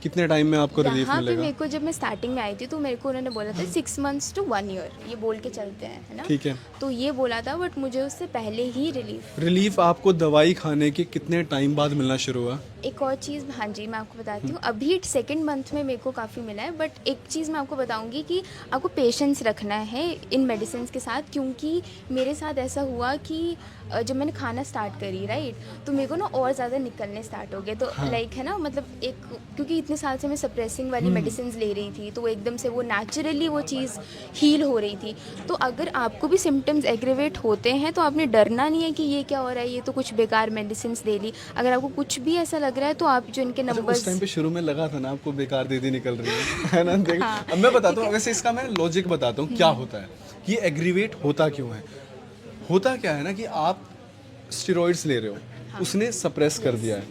कितने टाइम में आपको रिलीफ यहाँ पे मिलेगा? मेरे को जब मैं स्टार्टिंग में आई थी तो मेरे को उन्होंने बोला था 6 months to 1 year, ये बोल के चलते हैं, है ना। ठीक है। तो ये बोला था, बट मुझे उससे पहले ही रिलीफ। रिलीफ आपको दवाई खाने के कितने टाइम बाद मिलना शुरू हुआ? एक और चीज़, हाँ जी, मैं आपको बताती हूँ। अभी 2nd month में मेरे को काफ़ी मिला है, बट एक चीज़ मैं आपको बताऊँगी कि आपको पेशेंस रखना है इन मेडिसिन के साथ, क्योंकि मेरे साथ ऐसा हुआ कि जब मैंने खाना स्टार्ट करी, राइट, तो मेरे को ना और ज़्यादा निकलने स्टार्ट हो गए। तो लाइक है ना, मतलब एक, क्योंकि इतने साल से मैं सप्रेसिंग वाली मेडिसिन ले रही थी, तो एकदम से वो नेचुरली वो चीज़ हील हो रही थी। तो अगर आपको भी सिम्टम्स एग्रीवेट होते हैं तो आपने डरना नहीं है कि ये क्या हो रहा है, ये तो कुछ बेकार मेडिसिन ले ली। अगर आपको कुछ भी ऐसा लग रहा है तो आप जो इनके अच्छा, नंबर्स। उस टाइम पे शुरू में लगा था ना आपको बेकार दीदी निकल रही है ना? देख, अब मैं बताता हूँ, वैसे इसका मैं लॉजिक बताता हूँ क्या होता है, ये एग्रीवेट होता क्यों है। होता क्या है ना कि आप स्टेरॉइड्स ले रहे हो, उसने सप्रेस कर दिया है,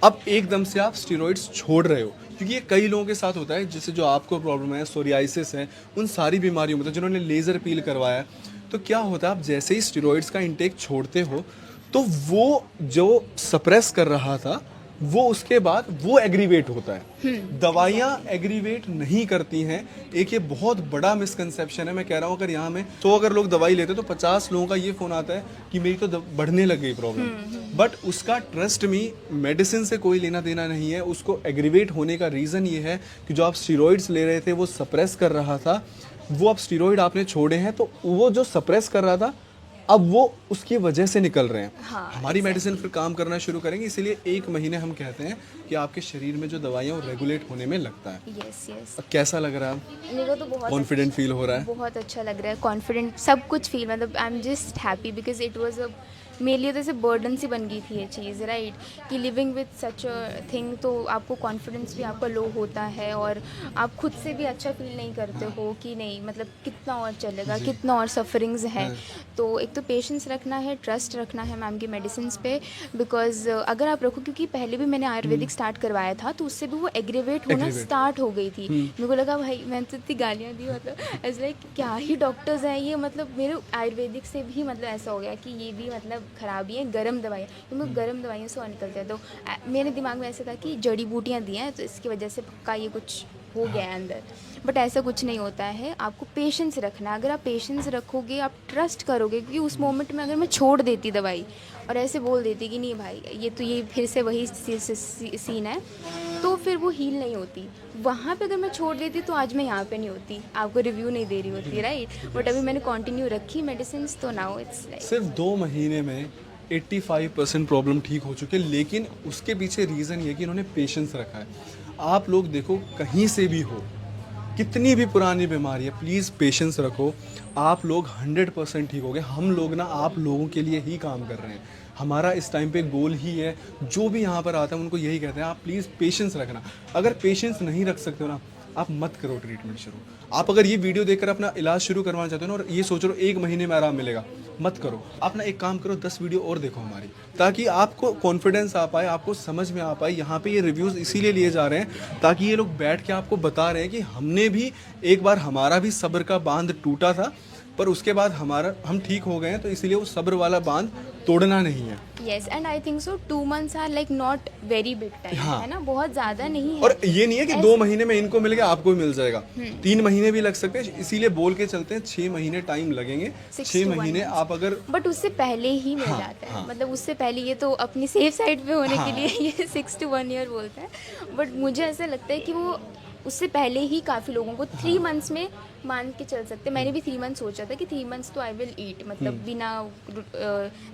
अब एकदम से आप स्टेरॉइड्स छोड़ रहे हो, क्योंकि ये कई लोगों के साथ होता है, जैसे जो आपको प्रॉब्लम है, सोरियासिस है, उन सारी बीमारियों में, तो जिन्होंने लेज़र पील करवाया है, तो क्या होता है, आप जैसे ही स्टेरॉइड्स का इंटेक छोड़ते हो तो वो जो सप्रेस कर रहा था वो उसके बाद वो एग्रीवेट होता है। दवाइयाँ एग्रीवेट नहीं करती हैं, एक ये बहुत बड़ा मिसकंसेप्शन है। मैं कह रहा हूँ अगर यहाँ में 100 अगर लोग दवाई लेते तो 50 लोगों का ये फ़ोन आता है कि मेरी तो बढ़ने लग गई प्रॉब्लम, बट उसका ट्रस्ट मी मेडिसिन से कोई लेना देना नहीं है। उसको एग्रीवेट होने का रीज़न ये है कि जो आप स्टीरॉइड्स ले रहे थे वो सप्रेस कर रहा था, वो अब स्टीरॉइड आपने छोड़े हैं तो वो जो सप्रेस कर रहा था अब वो उसकी वजह से निकल रहे हैं। हमारी मेडिसिन फिर काम करना शुरू करेंगे, इसीलिए 1 महीने हम कहते हैं कि आपके शरीर में जो दवाइयाँ वो रेगुलेट होने में लगता है। Yes yes. अब कैसा लग रहा है? मेरे को तो बहुत कॉन्फिडेंट फील हो रहा है? बहुत अच्छा लग रहा है, कॉन्फिडेंट, सब कुछ फील, मतलब I am just happy because it was a, मेरे लिए तो ऐसे बर्डन सी बन गई थी ये चीज़, राइट, कि living with such a thing, तो आपको कॉन्फिडेंस भी आपका लो होता है और आप खुद से भी अच्छा फील नहीं करते हो कि नहीं, मतलब कितना और चलेगा, कितना और सफरिंग्स है। तो एक तो पेशेंस रखना है, ट्रस्ट रखना है मैम की मेडिसिन पे, बिकॉज अगर आप रखो, क्योंकि पहले भी मैंने आयुर्वेदिक स्टार्ट करवाया था तो उससे भी वो एग्रीवेट होना स्टार्ट हो गई थी। मेरे को लगा भाई, मैंने तो इतनी गालियाँ दी, मतलब ऐसा लाइक क्या ही डॉक्टर्स हैं ये, मतलब मेरे आयुर्वेदिक से भी मतलब ऐसा हो गया कि ये भी मतलब खराबी है, गर्म दवाइयाँ, क्योंकि गर्म दवाइयों से और निकलते हैं। तो मेरे दिमाग में ऐसा था कि जड़ी बूटियाँ दी हैं तो इसकी वजह से पक्का ये कुछ हो गया है अंदर, बट ऐसा कुछ नहीं होता है। आपको पेशेंस रखना है, अगर आप पेशेंस रखोगे, आप ट्रस्ट करोगे, क्योंकि उस मोमेंट में अगर मैं छोड़ देती दवाई और ऐसे बोल देती कि नहीं भाई ये तो ये फिर से वही सीन है, तो फिर वो हील नहीं होती। वहाँ पे अगर मैं छोड़ देती तो आज मैं यहाँ पे नहीं होती, आपको रिव्यू नहीं दे रही होती, राइट, बट अभी मैंने कंटिन्यू रखी मेडिसिन, तो नाउ इट्स लाइक सिर्फ 2 महीने में 85% प्रॉब्लम ठीक हो चुके हैं, लेकिन उसके पीछे रीज़न ये कि इन्होंने पेशेंस रखा है। आप लोग देखो, कहीं से भी हो, कितनी भी पुरानी बीमारी है, प्लीज़ पेशेंस रखो, आप लोग 100% ठीक हो गए। हम लोग ना आप लोगों के लिए ही काम कर रहे हैं, हमारा इस टाइम पे गोल ही है, जो भी यहाँ पर आता है उनको यही कहते हैं, आप प्लीज़ पेशेंस रखना। अगर पेशेंस नहीं रख सकते हो ना, आप मत करो ट्रीटमेंट शुरू। आप अगर ये वीडियो देखकर अपना इलाज शुरू करवाना चाहते हो ना और ये सोच रहे हो 1 महीने में आराम मिलेगा, मत करो। आप ना एक काम करो, 10 वीडियो और देखो हमारी, ताकि आपको कॉन्फिडेंस आ पाए, आपको समझ में आ पाए। यहाँ पे ये रिव्यूज़ इसीलिए लिए जा रहे हैं ताकि ये लोग बैठ के आपको बता रहे हैं कि हमने भी एक बार, हमारा भी सब्र का बांध टूटा था, पर उसके बाद हम ठीक हो गए हैं, तो इसीलिए वो सब्र वाला बांध तोड़ना नहीं है। Yes, and I think so 2 months are like not very big time, है ना, बहुत ज़्यादा नहीं है। और ये नहीं है कि 2 महीने में इनको मिल गया आपको भी मिल जाएगा, 3 महीने भी लग सकते हैं, इसीलिए बोल के चलते हैं 6 महीने टाइम लगेंगे। 6 महीने आप अगर, बट उससे पहले ही मिल जाता है, मतलब उससे पहले, ये तो अपनी सेफ साइड पे होने के लिए ये 6 to 1 year बोलता है, बट मुझे ऐसा लगता है कि वो उससे पहले ही काफ़ी लोगों को 3 months में मान के चल सकते। मैंने भी 3 months सोचा था कि 3 months तो आई विल ईट, मतलब बिना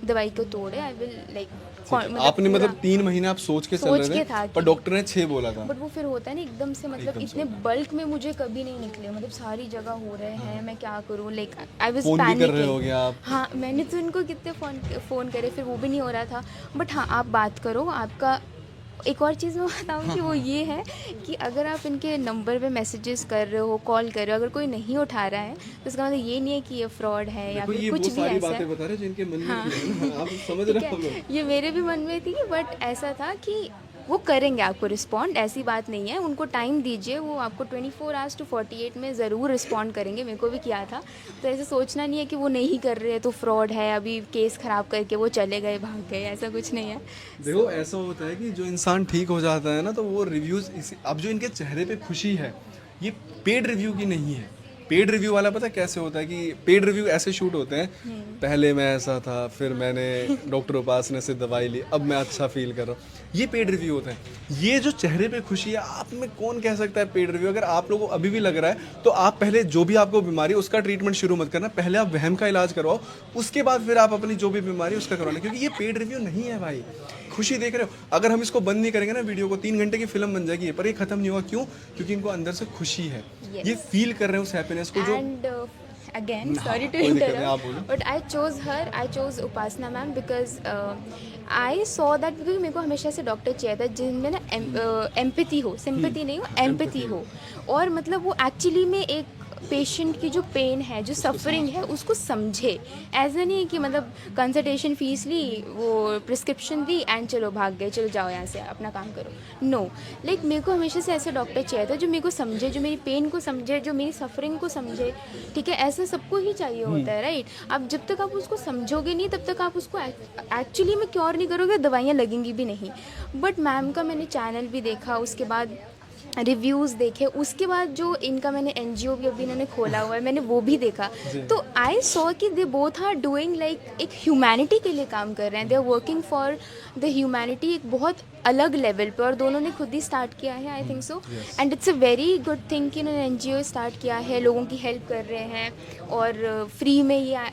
दवाई को तोड़े आई विल लाइक, आपने मतलब 3 महीने आप सोच के चल रहे थे, पर डॉक्टर ने 6 बोला था। बट वो फिर होता है ना एकदम से, मतलब इतने बल्क में मुझे कभी नहीं निकले, मतलब सारी जगह हो रहे हैं, मैं क्या करूँ, लाइक आई वाज फोन भी कर रहे हो पैनिकिंग। गया आप? हाँ, मैंने तो इनको कितने फ़ोन करे, फिर वो भी नहीं हो रहा था। बट हाँ, आप बात करो, आपका एक और चीज़ मैं बताऊँ कि वो ये है कि अगर आप इनके नंबर पे मैसेजेस कर रहे हो, कॉल कर रहे हो, अगर कोई नहीं उठा रहा है तो इसका मतलब ये नहीं है कि ये फ्रॉड है या फिर कुछ भी ऐसा है। बता रहे जिनके मन में थी ना, आप समझ रहे हो। ये मेरे भी मन में थी, बट ऐसा था कि वो करेंगे आपको रिस्पॉन्ड, ऐसी बात नहीं है, उनको टाइम दीजिए, वो आपको 24 आवर्स टू 48 में ज़रूर रिस्पॉन्ड करेंगे। मेरे को भी किया था, तो ऐसे सोचना नहीं है कि वो नहीं कर रहे तो फ्रॉड है, अभी केस ख़राब करके वो चले गए, भाग गए, ऐसा कुछ नहीं है। देखो ऐसा होता है कि जो इंसान ठीक हो जाता है ना, तो वो रिव्यूज़ अब जो इनके चेहरे पे खुशी है, ये पेड रिव्यू की नहीं है। पेड रिव्यू वाला पता है कैसे होता है कि पेड रिव्यू ऐसे शूट होते हैं, पहले मैं ऐसा था, फिर मैंने डॉक्टर उपासना से दवाई ली, अब मैं अच्छा फील कर रहा हूँ, ये पेड रिव्यू होता है। ये जो चेहरे पे खुशी है, आप में कौन कह सकता है पेड रिव्यू? अगर आप लोगों को अभी भी लग रहा है तो आप पहले जो भी आपको बीमारी है उसका ट्रीटमेंट शुरू मत करना, पहले आप वहम का इलाज करवाओ, उसके बाद फिर आप अपनी जो भी बीमारी है उसका करवाना, क्योंकि ये पेड रिव्यू नहीं है भाई। खुशी देख रहे हो, अगर हम इसको बंद नहीं करेंगे ना वीडियो को, 3 घंटे की फिल्म बन जाएगी, पर ये खत्म नहीं होगा। क्यों? क्योंकि इनको अंदर से खुशी है, Yes. ये फील कर रहे हैं उस हैप्पीनेस को। जो And again, sorry to कोई दिक्कत नहीं, आप interrupt, बोलो। but I chose Upasana ma'am because I saw that, क्योंकि मेरे को हमेशा से डॉक्टर चाहिए था जिनमें ना एम्पैथी हो, सिंपैथी नहीं हो, एम्पैथी हो, और मतलब वो एक्चुअली में एक पेशेंट की जो पेन है, जो सफरिंग है, उसको समझे। ऐसा नहीं है कि मतलब कंसल्टेशन फीस ली, वो प्रिस्क्रिप्शन दी एंड चलो भाग गए, चलो जाओ यहाँ से अपना काम करो। नो, लाइक मेरे को हमेशा से ऐसे डॉक्टर चाहिए था जो मेरे को समझे, जो मेरी पेन को समझे, जो मेरी सफरिंग को समझे। ठीक है, ऐसा सबको ही चाहिए होता है, राइट? अब जब तक आप उसको समझोगे नहीं, तब तक आप उसको एक्चुअली में क्योर नहीं करोगे, दवाइयाँ लगेंगी भी नहीं। बट मैम का मैंने चैनल भी देखा, उसके बाद रिव्यूज़ देखे, उसके बाद जो इनका मैंने एनजीओ भी अभी इन्होंने खोला हुआ है, मैंने वो भी देखा, तो आई सॉ कि they both are doing like एक ह्यूमैनिटी के लिए काम कर रहे हैं, they are working for the humanity एक बहुत अलग लेवल पे, और दोनों ने खुद ही स्टार्ट किया है, आई think so. And it's a very good thing कि इन्होंने एनजीओ स्टार्ट किया है, लोगों की हेल्प कर रहे हैं और फ्री में ये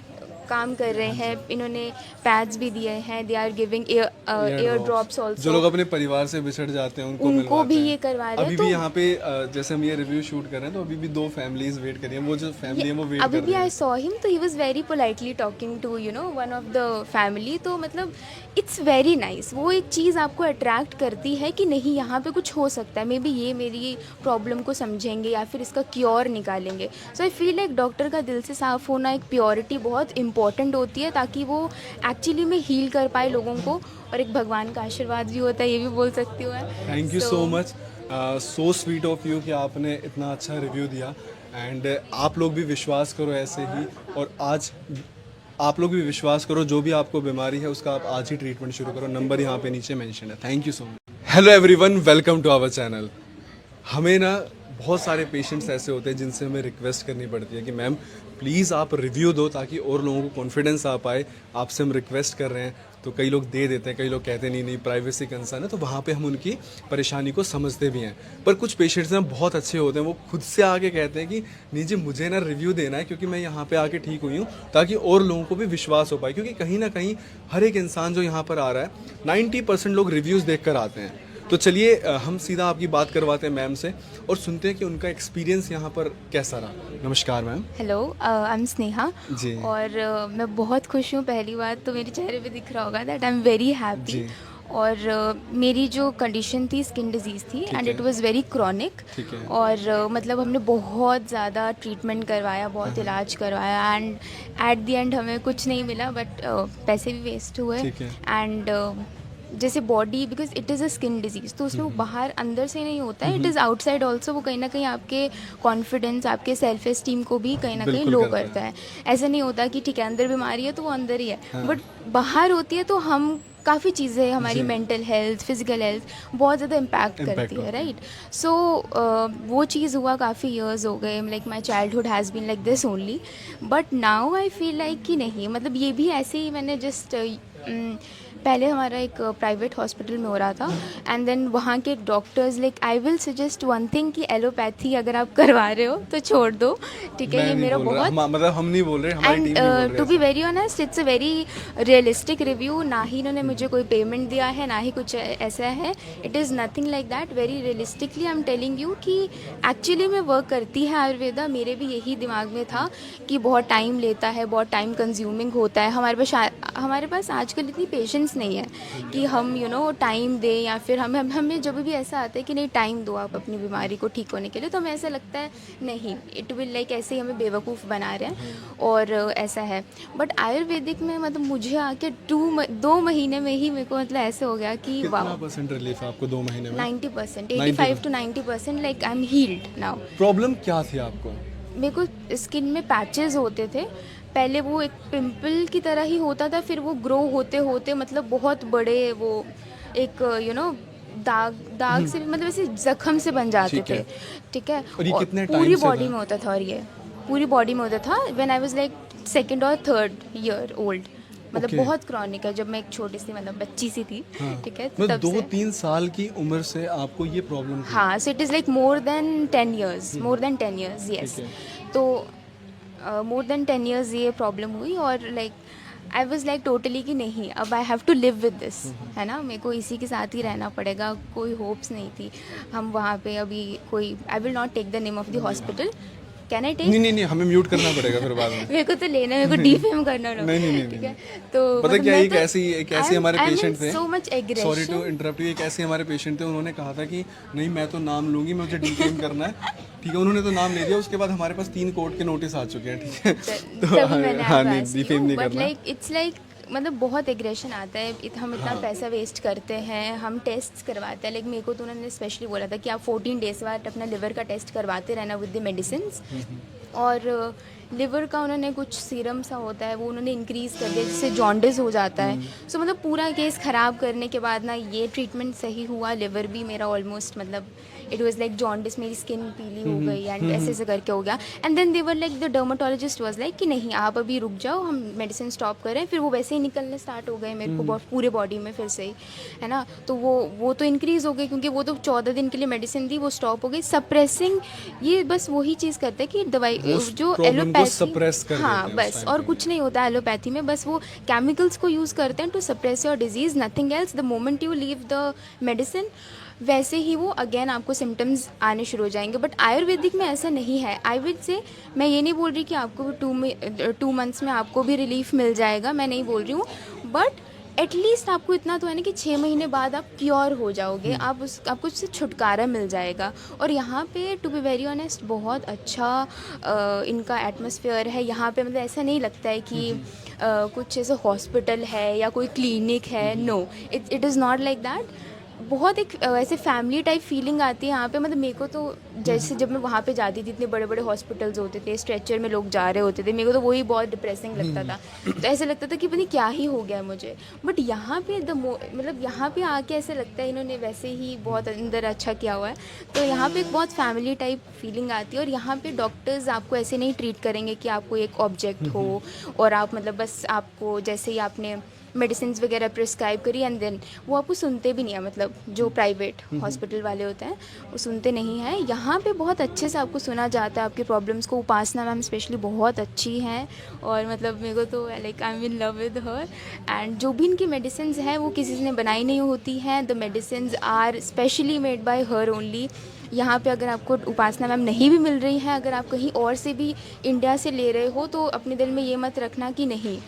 काम कर रहे हैं। इन्होंने पैड्स भी दिए हैं, they are giving air drops also. जो लोग अपने परिवार से बिछड़ जाते हैं उनको भी मिलवाते हैं। ये करवा रहे हैं। अभी तो भी यहाँ पे जैसे हम ये रिव्यू शूट कर रहे हैं, तो अभी भी 2 फैमिलीज वेट कर रही हैं, वो जो फैमिली है वो वेट अभी कर भी रही आई है। सॉ हिम, तो he was very politely talking to one of the family. तो मतलब इट्स वेरी नाइस, वो एक चीज़ आपको अट्रैक्ट करती है कि नहीं यहाँ पे कुछ हो सकता है, मे बी ये मेरी प्रॉब्लम को समझेंगे या फिर इसका क्योर निकालेंगे। सो आई फील लाइक डॉक्टर का दिल से साफ होना, एक प्योरिटी बहुत इंपॉर्टेंट होती है, ताकि वो एक्चुअली में हील कर पाए लोगों को, और एक भगवान का आशीर्वाद भी होता है, ये भी बोल सकती हूँ मैं। Thank you so much, so sweet of you कि आपने इतना अच्छा रिव्यू दिया। एंड आप लोग भी विश्वास करो ऐसे ही, और आज आप लोग भी विश्वास करो, जो भी आपको बीमारी है उसका आप आज ही ट्रीटमेंट शुरू करो। नंबर यहाँ पे नीचे मेंशन है। Thank you so much. Hello everyone, welcome to our channel. हमें ना बहुत सारे पेशेंट्स ऐसे होते हैं जिनसे हमें रिक्वेस्ट करनी पड़ती है कि मैम प्लीज़ आप रिव्यू दो, ताकि और लोगों को कॉन्फिडेंस आ पाए। आपसे हम रिक्वेस्ट कर रहे हैं, तो कई लोग दे देते हैं, कई लोग कहते हैं नहीं प्राइवेसी कंसर्न है, तो वहाँ पे हम उनकी परेशानी को समझते भी हैं। पर कुछ पेशेंट्स ना बहुत अच्छे होते हैं, वो खुद से आके कहते हैं कि नहीं जी मुझे ना रिव्यू देना है, क्योंकि मैं यहाँ पे आके ठीक हुई हूँ, ताकि और लोगों को भी विश्वास हो पाए। क्योंकि कहीं ना कहीं हर एक इंसान जो यहाँ पर आ रहा है, 90% लोग रिव्यूज़ देख कर आते हैं। तो चलिए हम सीधा आपकी बात करवाते हैं मैम से, और सुनते हैं कि उनका एक्सपीरियंस यहाँ पर कैसा रहा। नमस्कार ma'am. Hello, I am Sneha ji. और मैं बहुत खुश हूँ। पहली बात तो मेरे चेहरे पे दिख रहा होगा that I am very happy. और मेरी जो कंडीशन थी स्किन डिजीज़ थी, and it was very chronic. और मतलब हमने बहुत ज़्यादा ट्रीटमेंट करवाया, बहुत इलाज करवाया, एंड एट द एंड हमें कुछ नहीं मिला, बट पैसे भी वेस्ट हुए। एंड जैसे body, because it is a skin disease, तो उसमें वो बाहर अंदर से नहीं होता है, इट इज़ आउटसाइड ऑल्सो। वो कहीं ना कहीं आपके कॉन्फिडेंस, आपके सेल्फ एस्टीम को भी कहीं ना कहीं लो करता है। ऐसा नहीं होता कि ठीक है अंदर बीमारी है तो वो अंदर ही है, बट बाहर होती है तो हम काफ़ी चीज़ें, हमारी मेंटल हेल्थ, फिजिकल हेल्थ बहुत ज़्यादा इम्पैक्ट करती है, राइट? सो वो चीज़ हुआ, काफ़ी ईयर्स हो गए, like my childhood has been like this only. But now I feel like कि नहीं, मतलब ये भी ऐसे ही मैंने जस्ट पहले हमारा एक प्राइवेट हॉस्पिटल में हो रहा था, एंड देन वहाँ के doctors like I will suggest one thing कि एलोपैथी अगर आप करवा रहे हो तो छोड़ दो, ठीक है? ये मेरा बहुत, मतलब हम नहीं बोल रहे, हमारी टीम नहीं बोल रही। To be very honest, it's a very realistic review. ना ही इन्होंने मुझे कोई पेमेंट दिया है, ना ही कुछ ऐसा है। It is nothing like that. Very realistically I am telling you कि एक्चुअली में वर्क करती है आयुर्वेदा। मेरे भी यही दिमाग में था कि बहुत टाइम लेता है, बहुत टाइम कंज्यूमिंग होता है। हमारे पास आजकल इतनी पेशेंस नहीं है कि हम टाइम दें, या फिर हमें जब भी ऐसा आता है कि नहीं टाइम दो आप अपनी बीमारी को ठीक होने के लिए, तो हमें ऐसा लगता है नहीं, इट विल लाइक ऐसे ही हमें बेवकूफ़ बना रहे हैं और ऐसा है। बट आयुर्वेदिक में मतलब मुझे आके 2 महीने में ही मेरे को मतलब ऐसे हो गया कि कितना वाह, % रिलीफ है आपको 2 महीने में? 90%, 85 to 90%, like I am heeled now. Problem क्या थी आपको? मेरे को स्किन में पैचेस होते थे, पहले वो एक पिंपल की तरह ही होता था, फिर वो ग्रो होते होते मतलब बहुत बड़े वो एक दाग से मतलब ऐसे जख्म से बन जाते ठीक थे। है। ठीक है, और ये कितने पूरी टाइम से बॉडी था? में होता था, और ये पूरी बॉडी में होता था when I was like 2nd or 3rd year old. मतलब Okay. बहुत क्रॉनिक है, जब मैं एक छोटी सी मतलब बच्ची सी थी। हाँ। ठीक है, मतलब तब से 2-3 साल की उम्र से आपको ये प्रॉब्लम थी? हाँ, so it is like more than 10 years, more than 10 years, yes. ठीक तो मोर देन 10 years ये प्रॉब्लम हुई, और like I was like totally कि नहीं, अब I have to live with this, है ना, मेरे को इसी के साथ ही रहना पड़ेगा, कोई होप्स नहीं थी। हम वहाँ पे अभी कोई, I will not take the name of the hospital, can I take? नहीं, हमें म्यूट करना पड़ेगा फिर बाद में। मेरे को तो लेना है, मेरे को डिफेम करना ना। नहीं, ठीक है, तो पता मतलब क्या, मैं एक तो- ऐसे हमारे I'm in पेशेंट थे, so much aggression. Sorry to interrupt you, एक ऐसे हमारे पेशेंट थे, उन्होंने कहा था कि नहीं मैं तो नाम लूंगी, मुझे डिफेम करना है। ठीक है, उन्होंने तो नाम ले दिया, उसके बाद हमारे पास 3 कोर्ट के नोटिस आ चुके हैं। ठीक है, तभी मैंने हाँ आपको नहीं, ask डिफेम किया, नहीं but करना। like it's like मतलब बहुत एग्रेशन आता है, हम इतना पैसा वेस्ट करते हैं, हम टेस्ट करवाते हैं, लेकिन मेरे को तो उन्होंने स्पेशली बोला था कि आप 14 डेज बाद अपना लिवर का टेस्ट करवाते रहना विद द मेडिसिन। और लिवर का उन्होंने कुछ सीरम सा होता है वो उन्होंने इंक्रीज़ कर दिया, जिससे जॉन्डिस हो जाता है। सो मतलब पूरा केस ख़राब करने के बाद ना ये ट्रीटमेंट सही हुआ, लिवर भी मेरा ऑलमोस्ट मतलब इट वाज लाइक जॉन्डिस, मेरी स्किन पीली हो गई एंड ऐसे ऐसे करके हो गया। And then they were like the dermatologist was like कि नहीं आप अभी रुक जाओ, हम मेडिसिन स्टॉप करें। फिर वो वैसे ही निकलने स्टार्ट हो गए मेरे को पूरे बॉडी में फिर से ही, है ना। तो वो तो इंक्रीज़ हो गई, क्योंकि वो तो 14 दिन के लिए मेडिसिन दी, वो स्टॉप हो गई। सप्रेसिंग, ये बस वही चीज़ करते हैं कि दवाई जो suppress कर एलोपैथी, हाँ देते हैं उस बस, time और पे। कुछ नहीं होता एलोपैथी में, बस वो केमिकल्स को यूज़ करते हैं to suppress your disease, nothing else. The moment you leave the medicine, वैसे ही वो अगेन आपको सिम्टम्स आने शुरू हो जाएंगे। बट आयुर्वेदिक में ऐसा नहीं है। आयुर्वेद से मैं ये नहीं बोल रही कि आपको 2 मंथ्स में आपको भी रिलीफ मिल जाएगा, मैं नहीं बोल रही हूँ, बट एटलीस्ट आपको इतना तो है ना कि 6 महीने बाद आप क्योर हो जाओगे, आपको उससे छुटकारा मिल जाएगा। और यहाँ पे टू बी वेरी ऑनेस्ट बहुत अच्छा इनका एटमॉस्फेयर है यहाँ पे, मतलब ऐसा नहीं लगता है कि कुछ ऐसा हॉस्पिटल है या कोई क्लिनिक है, no, it is not like that. बहुत एक ऐसे फैमिली टाइप फीलिंग आती है यहाँ पे। मतलब मेरे को तो जैसे जब मैं वहाँ पे जाती थी, इतने बड़े बड़े हॉस्पिटल्स होते थे, स्ट्रेचर में लोग जा रहे होते थे, मेरे को तो वही बहुत डिप्रेसिंग लगता था। तो ऐसे लगता था कि पता नहीं क्या ही हो गया मुझे। बट यहाँ पे मतलब यहाँ पे आके ऐसे लगता है इन्होंने वैसे ही बहुत अंदर अच्छा किया हुआ है। तो यहाँ पे एक बहुत फैमिली टाइप फीलिंग आती है। और यहाँ पे डॉक्टर्स आपको ऐसे नहीं ट्रीट करेंगे कि आपको एक ऑब्जेक्ट हो और आप मतलब बस आपको जैसे ही आपने मेडिसिन वगैरह प्रिस्क्राइब करी एंड देन वो आपको सुनते भी नहीं है। मतलब जो प्राइवेट हॉस्पिटल वाले होते हैं वो सुनते नहीं हैं। यहाँ पे बहुत अच्छे से आपको सुना जाता है, आपकी प्रॉब्लम्स को। उपासना मैम स्पेशली बहुत अच्छी हैं और मतलब मेरे को तो like I am in love with her. And जो भी इनकी मेडिसिन है वो किसी ने बनाई नहीं होती हैं। The medicine are specially made by her only. यहाँ पे अगर आपको उपासना मैम नहीं भी मिल रही है, अगर आप कहीं और से भी इंडिया से ले रहे हो, तो अपने दिल में ये मत रखना कि नहीं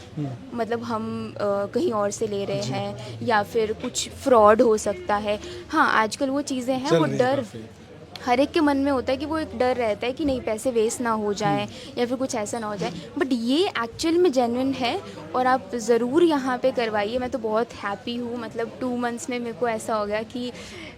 मतलब हम कहीं और से ले रहे हैं या फिर कुछ फ्रॉड हो सकता है। हाँ, आजकल वो चीज़ें हैं, वो डर हर एक के मन में होता है कि वो एक डर रहता है कि नहीं पैसे वेस्ट ना हो जाए या फिर कुछ ऐसा ना हो जाए। बट ये एक्चुअल में जेन्युइन है और आप ज़रूर यहाँ पे करवाइए। मैं तो बहुत हैप्पी हूँ। मतलब 2 मंथ्स में मेरे को ऐसा हो गया कि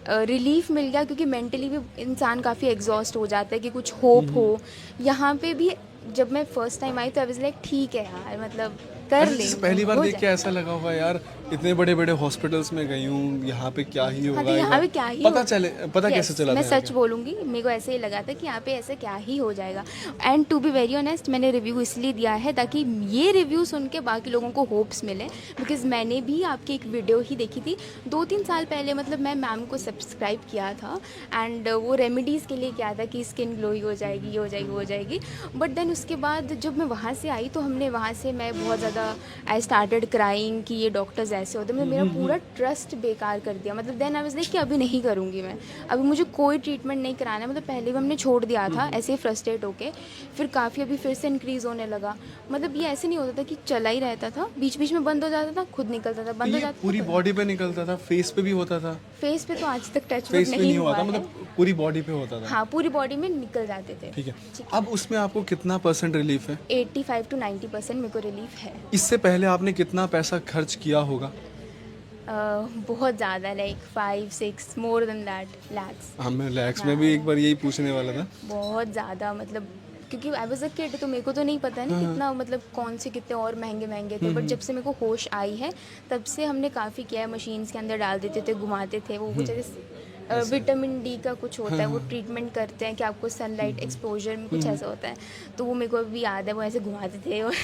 रिलीफ मिल गया, क्योंकि मेंटली भी इंसान काफ़ी एग्जॉस्ट हो जाता है कि कुछ होप हो। यहाँ पे भी जब मैं फर्स्ट टाइम आई तो आई वाज लाइक ठीक है यार, मतलब कर ले। पहली बार देख के ऐसा लगा होगा यार, इतने बड़े बड़े हॉस्पिटल्स में गई हूँ, यहाँ पे क्या ही होगा, यहाँ पे क्या ही पता कैसे चला मैं था सच बोलूँगी, मेरे को ऐसे ही लगा था कि यहाँ पे ऐसा क्या ही हो जाएगा। And to be very honest, मैंने रिव्यू इसलिए दिया है ताकि ये रिव्यू सुन के बाकी लोगों को होप्स मिले। बिकॉज मैंने भी आपकी एक वीडियो ही देखी थी 2-3 साल पहले। मतलब मैं मैम को सब्सक्राइब किया था एंड वो रेमेडीज़ के लिए किया था कि स्किन ग्लोई हो जाएगी, ये हो जाएगी, वो हो जाएगी। बट देन उसके बाद जब मैं वहाँ से आई तो हमने वहाँ से मैं बहुत ज़्यादा ज़्यादा आई स्टार्टेड क्राइंग कि ये डॉक्टर्स ऐसे होते, मतलब मेरा पूरा ट्रस्ट बेकार कर दिया। मतलब देन आई वाज लाइक कि अभी नहीं करूँगी मैं, अभी मुझे कोई ट्रीटमेंट नहीं कराना है। मतलब पहले भी हमने छोड़ दिया था ऐसे ही फ्रस्ट्रेट होके, फिर काफ़ी अभी फिर से इंक्रीज़ होने लगा। मतलब ये ऐसे नहीं होता था कि चला ही रहता था, बीच बीच में बंद हो जाता था, खुद निकलता था, बंद हो ये जाता पूरी था। बॉडी पे निकलता था, फेस पे भी होता था? फेस पे तो आज तक टच फेस पे नहीं नहीं हुआ हुआ था, है। मतलब पूरी बॉडी पे होता था। हाँ, पूरी बॉडी में निकल जाते थे। ठीक है, अब उसमें आपको कितना % रिलीफ है? 85 टू 90% मेरे को रिलीफ है। इससे पहले आपने कितना पैसा खर्च किया होगा? बहुत ज़्यादा, like 5-6 more than that lakhs. हाँ, मैं लैक्स में भी एक बार यही पूछने वाला था। बहुत ज़्यादा, मतलब क्योंकि आई वाज अ किड, तो मेरे को तो नहीं पता है ना कितना, मतलब कौन से कितने और महंगे महंगे थे। बट जब से मेरे को होश आई है तब से हमने काफ़ी किया है। मशीन्स के अंदर डाल देते थे, घुमाते थे, वो कुछ ऐसे विटामिन डी का कुछ होता है, वो ट्रीटमेंट करते हैं कि आपको सनलाइट एक्सपोजर में कुछ ऐसा होता है, तो वो मेरे को अभी याद है, वो ऐसे घुमाते थे। और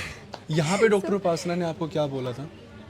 यहाँ पे डॉक्टर उपासना ने आपको क्या बोला था?